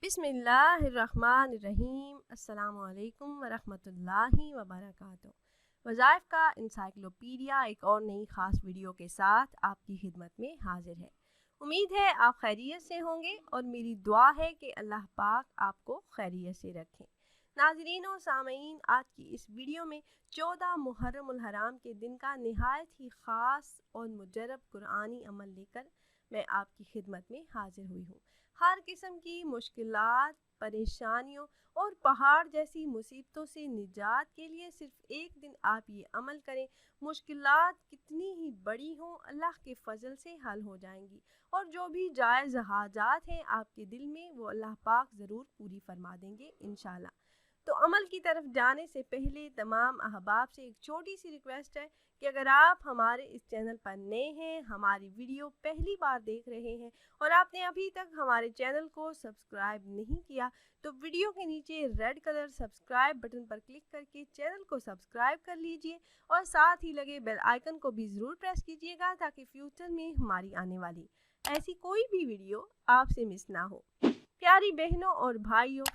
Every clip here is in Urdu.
بسم اللہ الرحمن الرحیم۔ السلام علیکم ورحمۃ اللہ وبرکاتہ۔ وظائف کا انسائکلوپیڈیا ایک اور نئی خاص ویڈیو کے ساتھ آپ کی خدمت میں حاضر ہے۔ امید ہے آپ خیریت سے ہوں گے اور میری دعا ہے کہ اللہ پاک آپ کو خیریت سے رکھیں۔ ناظرین و سامعین، آج کی اس ویڈیو میں 14 محرم الحرام کے دن کا نہایت ہی خاص اور مجرب قرآنی عمل لے کر میں آپ کی خدمت میں حاضر ہوئی ہوں۔ ہر قسم کی مشکلات، پریشانیوں اور پہاڑ جیسی مصیبتوں سے نجات کے لیے صرف ایک دن آپ یہ عمل کریں، مشکلات کتنی ہی بڑی ہوں اللہ کے فضل سے حل ہو جائیں گی، اور جو بھی جائز حاجات ہیں آپ کے دل میں وہ اللہ پاک ضرور پوری فرما دیں گے انشاءاللہ۔ تو عمل کی طرف جانے سے پہلے تمام احباب سے ایک چھوٹی سی ریکویسٹ ہے کہ اگر آپ ہمارے اس چینل پر نئے ہیں، ہماری ویڈیو پہلی بار دیکھ رہے ہیں اور آپ نے ابھی تک ہمارے چینل کو سبسکرائب نہیں کیا تو ویڈیو کے نیچے ریڈ کلر سبسکرائب بٹن پر کلک کر کے چینل کو سبسکرائب کر لیجئے اور ساتھ ہی لگے بیل آئیکن کو بھی ضرور پریس کیجئے گا تاکہ فیوچر میں ہماری آنے والی ایسی کوئی بھی ویڈیو آپ سے مس نہ ہو۔ پیاری بہنوں اور بھائیوں،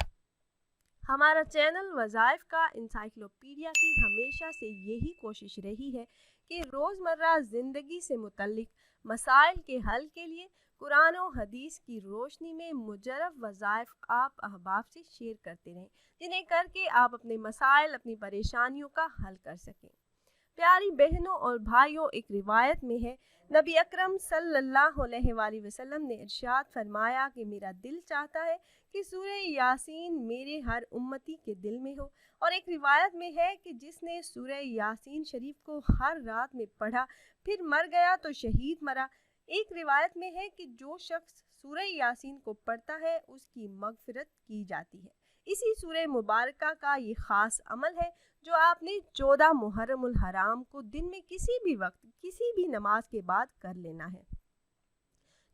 ہمارا چینل وظائف کا انسائکلوپیڈیا کی ہمیشہ سے یہی کوشش رہی ہے کہ روزمرہ زندگی سے متعلق مسائل کے حل کے لیے قرآن و حدیث کی روشنی میں مجرب وظائف آپ احباب سے شیئر کرتے رہیں، جنہیں کر کے آپ اپنے مسائل، اپنی پریشانیوں کا حل کر سکیں۔ پیاری بہنوں اور بھائیوں، ایک روایت میں ہے نبی اکرم صلی اللہ علیہ وآلہ وسلم نے ارشاد فرمایا کہ میرا دل چاہتا ہے کہ سورہ یاسین میرے ہر امتی کے دل میں ہو، اور ایک روایت میں ہے کہ جس نے سورہ یاسین شریف کو ہر رات میں پڑھا پھر مر گیا تو شہید مرا۔ ایک روایت میں ہے کہ جو شخص سورہ یاسین کو پڑھتا ہے اس کی مغفرت کی جاتی ہے۔ اسی سورہ مبارکہ کا یہ خاص عمل ہے جو آپ نے 14 محرم الحرام کو دن میں کسی بھی وقت کسی بھی نماز کے بعد کر لینا ہے۔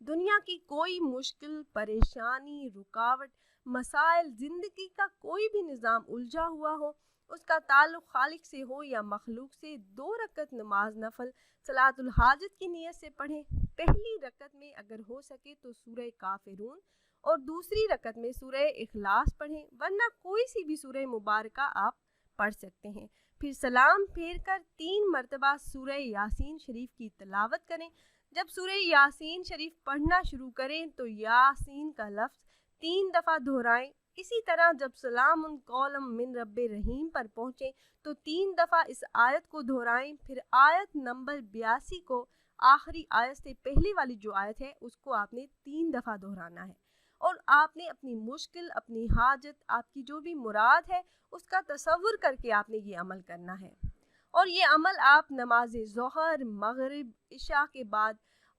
دنیا کی کوئی مشکل، پریشانی، رکاوٹ، مسائل، زندگی کا کوئی بھی نظام الجھا ہوا ہو، اس کا تعلق خالق سے ہو یا مخلوق سے، 2 رکعت نماز نفل صلاۃ الحاجت کی نیت سے پڑھیں۔ پہلی رکعت میں اگر ہو سکے تو سورہ کافرون اور دوسری رکعت میں سورہ اخلاص پڑھیں، ورنہ کوئی سی بھی سورہ مبارکہ آپ پڑھ سکتے ہیں۔ پھر سلام پھیر کر 3 مرتبہ سورہ یاسین شریف کی تلاوت کریں۔ جب سورہ یاسین شریف پڑھنا شروع کریں تو یاسین کا لفظ 3 دفعہ دہرائیں۔ اسی طرح جب سلام قولم من رب رحیم پر پہنچیں تو 3 دفعہ اس آیت کو دہرائیں۔ پھر آیت نمبر 82 کو، آخری آیت سے پہلی والی جو آیت ہے، اس کو آپ نے 3 دفعہ دہرانا ہے، اور آپ نے اپنی مشکل، اپنی حاجت، آپ کی جو بھی مراد ہے اس کا تصور کر کے آپ نے یہ عمل کرنا ہے۔ اور یہ عمل آپ نماز ظہر، مغرب، عشاء کے بعد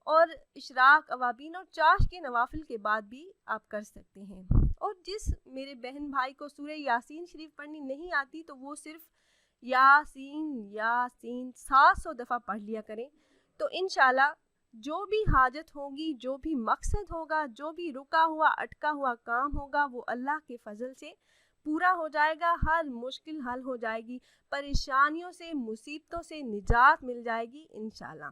اور اشراق، اوابین اور چاش کے نوافل کے بعد بھی آپ کر سکتے ہیں۔ اور جس میرے بہن بھائی کو سورہ یاسین شریف پڑھنی نہیں آتی تو وہ صرف یاسین یاسین 700 دفعہ پڑھ لیا کریں، تو انشاءاللہ جو بھی حاجت ہوگی، جو بھی مقصد ہوگا، جو بھی رکا ہوا اٹکا ہوا کام ہوگا وہ اللہ کے فضل سے پورا ہو جائے گا، ہر مشکل حل ہو جائے گی، پریشانیوں سے، مصیبتوں سے نجات مل جائے گی انشاءاللہ۔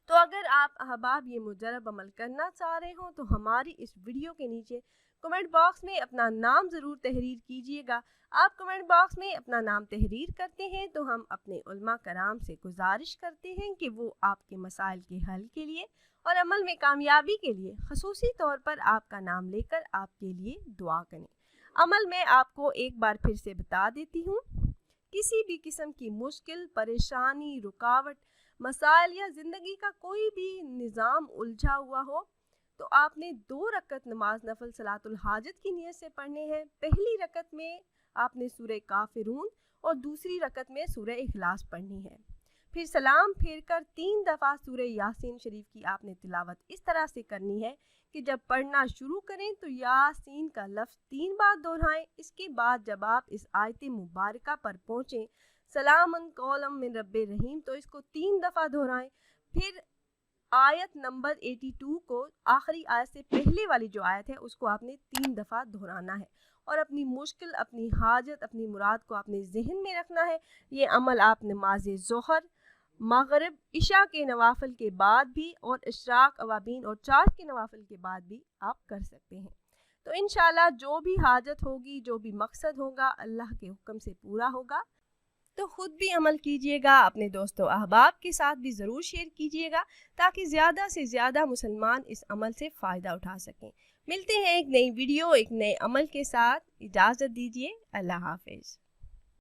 تو اگر آپ احباب یہ مجرب عمل کرنا چاہ رہے ہوں تو ہماری اس ویڈیو کے نیچے کمنٹ باکس میں اپنا نام ضرور تحریر کیجئے گا۔ آپ کمنٹ باکس میں اپنا نام تحریر کرتے ہیں تو ہم اپنے علماء کرام سے گزارش کرتے ہیں کہ وہ آپ کے مسائل کے حل کے لیے اور عمل میں کامیابی کے لیے خصوصی طور پر آپ کا نام لے کر آپ کے لیے دعا کریں۔ عمل میں آپ کو ایک بار پھر سے بتا دیتی ہوں، کسی بھی قسم کی مشکل، پریشانی، رکاوٹ، مسائل یا زندگی کا کوئی بھی نظام الجھا ہوا ہو تو آپ نے 2 رکعت نماز نفل صلاۃ الحاجت کی نیت سے پڑھنے ہیں۔ پہلی رکعت میں آپ نے سورہ کافرون اور دوسری رکعت میں سورہ اخلاص پڑھنی ہے۔ پھر سلام پھیر کر 3 دفعہ سورہ یاسین شریف کی آپ نے تلاوت اس طرح سے کرنی ہے کہ جب پڑھنا شروع کریں تو یاسین کا لفظ 3 بار دہرائیں۔ اس کے بعد جب آپ اس آیت مبارکہ پر پہنچیں سلام قولم من رب رحیم تو اس کو 3 دفعہ دہرائیں۔ پھر آیت نمبر 82 کو، آخری آیت سے پہلے والی جو آیت ہے، اس کو آپ نے 3 دفعہ دہرانا ہے، اور اپنی مشکل، اپنی حاجت، اپنی مراد کو اپنے ذہن میں رکھنا ہے۔ یہ عمل آپ نماز ظہر، مغرب، عشاء کے نوافل کے بعد بھی اور اشراق، اوابین اور چاش کے نوافل کے بعد بھی آپ کر سکتے ہیں۔ تو انشاءاللہ جو بھی حاجت ہوگی، جو بھی مقصد ہوگا، اللہ کے حکم سے پورا ہوگا۔ تو خود بھی عمل کیجئے گا، اپنے دوست و احباب کے ساتھ بھی ضرور شیئر کیجئے گا تاکہ زیادہ سے زیادہ مسلمان اس عمل سے فائدہ اٹھا سکیں۔ ملتے ہیں ایک نئی ویڈیو، ایک نئے عمل کے ساتھ۔ اجازت دیجئے، اللہ حافظ۔